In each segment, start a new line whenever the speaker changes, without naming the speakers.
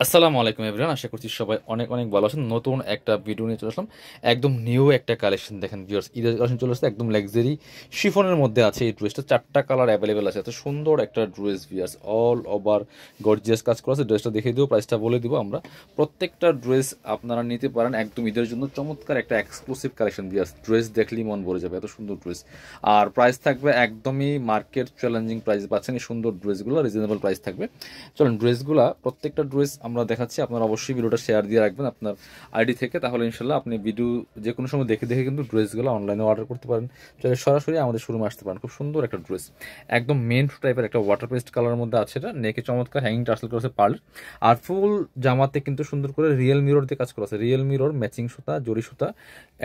আসসালামু আলাইকুম এভরিওয়ান, আশা করছি সবাই অনেক অনেক ভালো আছেন। নতুন একটা ভিডিও নিয়ে চলে আসলাম। একদম নিউ একটা কালেকশন দেখেন ভিউয়ার্স, ঈদের কালেকশন চলে আসছে। একদম লাক্সারি শিফনের মধ্যে আছে এই ড্রেসটা। 4টা কালার অ্যাভেলেবেল আছে। এত সুন্দর একটা dress viewers, all over gorgeous কাজ করা আছে। ড্রেসটা দেখিয়ে দেবো, প্রাইসটা বলে দিব আমরা। প্রত্যেকটা ড্রেস আপনারা নিতে পারেন একদম ঈদের জন্য। চমৎকার একটা এক্সক্লুসিভ কালেকশন ভিউয়ার্স, ড্রেস দেখলেই মন ভরে যাবে, এত সুন্দর ড্রেস। আর প্রাইস থাকবে একদমই মার্কেট চ্যালেঞ্জিং প্রাইস পাচ্ছেন এই সুন্দর ড্রেসগুলো, রিজনেবল প্রাইস থাকবে। চলুন ড্রেসগুলো, প্রত্যেকটা ড্রেস আমরা দেখাচ্ছি। আপনারা অবশ্যই ভিডিওটা শেয়ার দিয়ে রাখবেন আপনার আইডি থেকে, তাহলে ইনশাল্লাহ আপনি ভিডিও যে কোনো সময় দেখে দেখে কিন্তু ড্রেসগুলো অনলাইনে অর্ডার করতে পারেন। চলে সরাসরি আমাদের শোরুমে আসতে পারেন। খুব সুন্দর একটা ড্রেস, একদম মেন টাইপের একটা ওয়াটার পেস্ট কালারের মধ্যে আছে। এটা নেকে চমৎকার হ্যাঙ্গিং টার্সেল করেছে পার্ল। আর ফুল জামাতে কিন্তু সুন্দর করে রিয়েল মিরর দিয়ে কাজ করা আছে। রিয়েল মিরর, ম্যাচিং সুতা, জরি সুতা,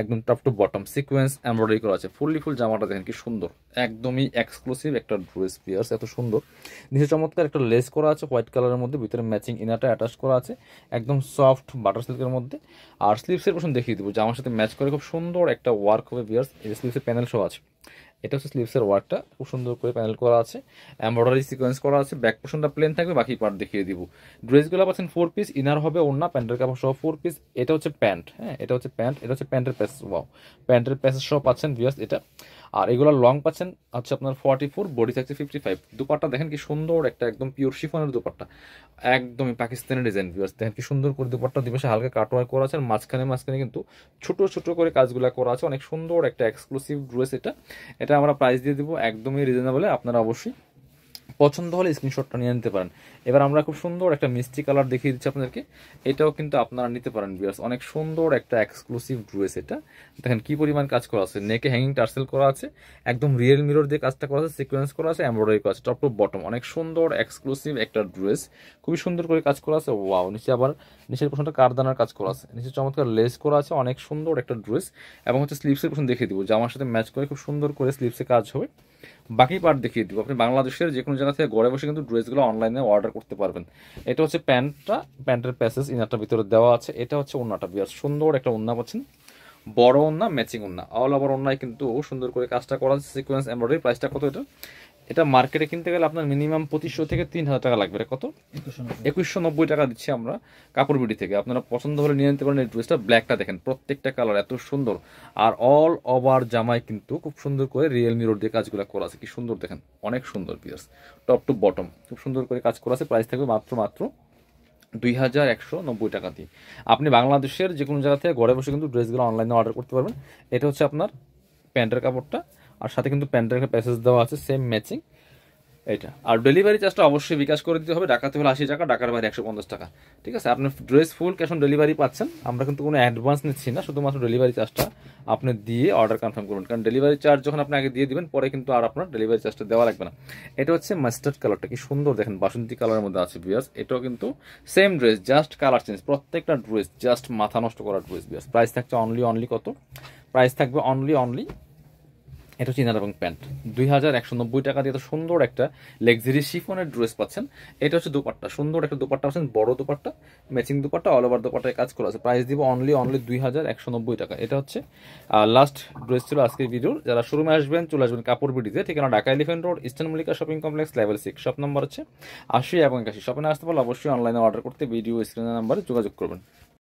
একদম top to bottom sequence embroidery করা আছে। ফুল জামাটা দেখেন কি সুন্দর, একদমই এক্সক্লুসিভ একটা ড্রেস পিয়ার্স, এত সুন্দর। নিচে চমৎকার একটা লেস করা আছে হোয়াইট কালারের মধ্যে, ভিতরে ম্যাচিং ইনারটা অ্যাটাচ করা আছে একদম সফট বাটার সিল্কের মধ্যে। আর স্লিভসের পোর্শন দেখিয়ে দিব, জামার সাথে ম্যাচ করে খুব সুন্দর একটা ওয়ার্ক হবে ভিউয়ার্স। এই স্লিভসের প্যানেল সহ আছে। এটা হচ্ছে স্লিভসের ওয়ার্কটা, খুব সুন্দর করে প্যানেল করা আছে, এমব্রয়ডারি সিকোয়েন্স করা আছে। ব্যাক পোর্শনটা প্লেন থাকবে, বাকি পার্ট দেখিয়ে দিব। ড্রেসগুলো পাচ্ছেন 4 পিস, ইনার হবে ওড়না, প্যান্টের কাপড় সহ 4 পিস। এটা হচ্ছে প্যান্ট, হ্যাঁ এটা হচ্ছে প্যান্ট, এটা হচ্ছে প্যান্টের প্যাসেজ। ওয়াও, প্যান্টের প্যাসেজ সহ পাচ্ছেন ভিউয়ার্স এটা। আর এগুলো লং পাচ্ছেন হচ্ছে আপনার 44, বডি থাকছে 55। দুপাট্টা দেখেন কি সুন্দর একটা, একদম পিওর শিফনের দুপাট্টা, একদমই পাকিস্তানি ডিজাইন ভিউয়ার্স। দেখেন কি সুন্দর করে দুপাট্টা দিবসে হালকা কাটওয়ার্ক করা আছে। আর মাঝখানে কিন্তু ছোট ছোট করে কাজগুলো করা আছে। অনেক সুন্দর একটা এক্সক্লুসিভ ড্রেস এটা। এটা আমরা প্রাইস দিয়ে দিব একদমই রিজনেবলে। আপনারা অবশ্যই পছন্দ হলে স্ক্রিনশটটা নিয়ে নিতে পারেন। এবার আমরা খুব সুন্দর একটা মিষ্টি কালার দেখিয়ে দিচ্ছি আপনাদেরকে। এটাও কিন্তু আপনারা নিতে পারেন ভিউয়ার্স, অনেক সুন্দর একটা এক্সক্লুসিভ ড্রেস এটা। দেখেন কি পরিমাণ কাজ করা আছে, নেকে হ্যাঙ্গিং টার্সেল করা আছে, একদম রিয়েল মিরর দিয়ে কাজটা করা আছে, সিকোয়েন্স করা আছে, এমব্রয়ডারি করা আছে টপ টু বটম। অনেক সুন্দর এক্সক্লুসিভ একটা ড্রেস, খুবই সুন্দর করে কাজ করা আছে। ওয়াও, নিচে আবার নিচের পোর্শনটা কারদানার কাজ করা আছে, নিচে চমৎকার লেস করা আছে। অনেক সুন্দর একটা ড্রেস। এবং হচ্ছে স্লিভসের পোর্শন দেখিয়ে দিব, জামার সাথে ম্যাচ করে খুব সুন্দর করে স্লিভসে কাজ হবে। বাকি পার্ট দেখিয়ে দিব। আপনি বাংলাদেশের যে কোনো জায়গা থেকে ঘরে বসে কিন্তু ড্রেসগুলো অনলাইনে অর্ডার করতে পারবেন। এটা হচ্ছে প্যান্টটা, প্যান্টের প্যাসেজ ইনারটা ভিতরে দেওয়া আছে। এটা হচ্ছে ওড়নাটা বিয়ার, সুন্দর একটা ওড়না পাচ্ছেন, বড় ওড়না, ম্যাচিং ওড়না, অল ওভার ওড়নায় কিন্তু সুন্দর করে কাজটা করা আছে, সিকোয়েন্স এমব্রয়ডারি। প্রাইসটা কত এটা? এটা মার্কেটে কিনতে গেলে আপনার মিনিমাম 2500 থেকে 3000 টাকা লাগবে। এটা কত? 2190 টাকা দিচ্ছি আমরা কাপড় বিডি থেকে। আপনারা পছন্দ হলে নিয়ে নিতে পারেন এই ড্রেসটা। ব্ল্যাকটা দেখেন, প্রত্যেকটা কালার এত সুন্দর। আর অল ওভার জামায় কিন্তু খুব সুন্দর করে রিয়েল মিরর দিয়ে কাজগুলো করা আছে। কি সুন্দর দেখেন, অনেক সুন্দর পিয়ার্স, টপ টু বটম খুব সুন্দর করে কাজ করা আছে। প্রাইস থাকবে মাত্র 2190 টাকা দিয়ে। আপনি বাংলাদেশের যে কোনো জায়গা থেকে ঘরে বসে কিন্তু ড্রেসগুলো অনলাইনে অর্ডার করতে পারবেন। এটা হচ্ছে আপনার প্যান্টের কাপড়টা, আর সাথে কিন্তু প্যান্টের একটা প্যাসেজ দেওয়া আছে সেম ম্যাচিং এটা। আর ডেলিভারি চার্জটা অবশ্যই বিকাশ করে দিতে হবে। ঢাকাতে হলে 80 টাকা, ঢাকার বাইরে 150 টাকা। ঠিক আছে, আপনি dress full cash on delivery পাচ্ছেন। আমরা কিন্তু কোনো অ্যাডভান্স নিচ্ছি না, শুধুমাত্র ডেলিভারি চার্জটা আপনি দিয়ে অর্ডার কনফার্ম করবেন। কারণ ডেলিভারি চার্জ যখন আপনি আগে দিয়ে দিবেন, পরে কিন্তু আর আপনার ডেলিভারি চার্জটা দেওয়া লাগবে না। এটা হচ্ছে মাস্টার্ড কালারটা, কি সুন্দর দেখেন, বাসন্তী কালারের মধ্যে আছে বিয়াস। এটাও কিন্তু same dress, just colour change. প্রত্যেকটা ড্রেস জাস্ট মাথা নষ্ট করা ড্রেস বিয়াস। প্রাইস থাকছে অনলি কত? প্রাইস থাকবে অনলি এটা হচ্ছে ইনার এবং প্যান্ট 2190 টাকা দিয়ে। তো সুন্দর একটা লাক্সারি শিফনের ড্রেস পাচ্ছেন। এটা হচ্ছে দুপাট্টা, সুন্দর একটা দুপাট্টা পাচ্ছেন, বড় dupatta, matching dupatta, all over দুপাট্টায় কাজ করা আছে। প্রাইস দিব অনলি 2190 টাকা। এটা হচ্ছে লাস্ট ড্রেস ছিল আজকের ভিডিওর। যারা শোরুমে আসবেন চলে আসবেন কাপড় বিডিতে, ঠিকানা Dhaka elephant road, eastern Mallika shopping complex, level 6, shop number হচ্ছে 80 এবং 81। শপে আসতে পারলে অবশ্যই অনলাইনে অর্ডার করতে ভিডিও স্ক্রিনের নাম্বারে যোগাযোগ করবেন।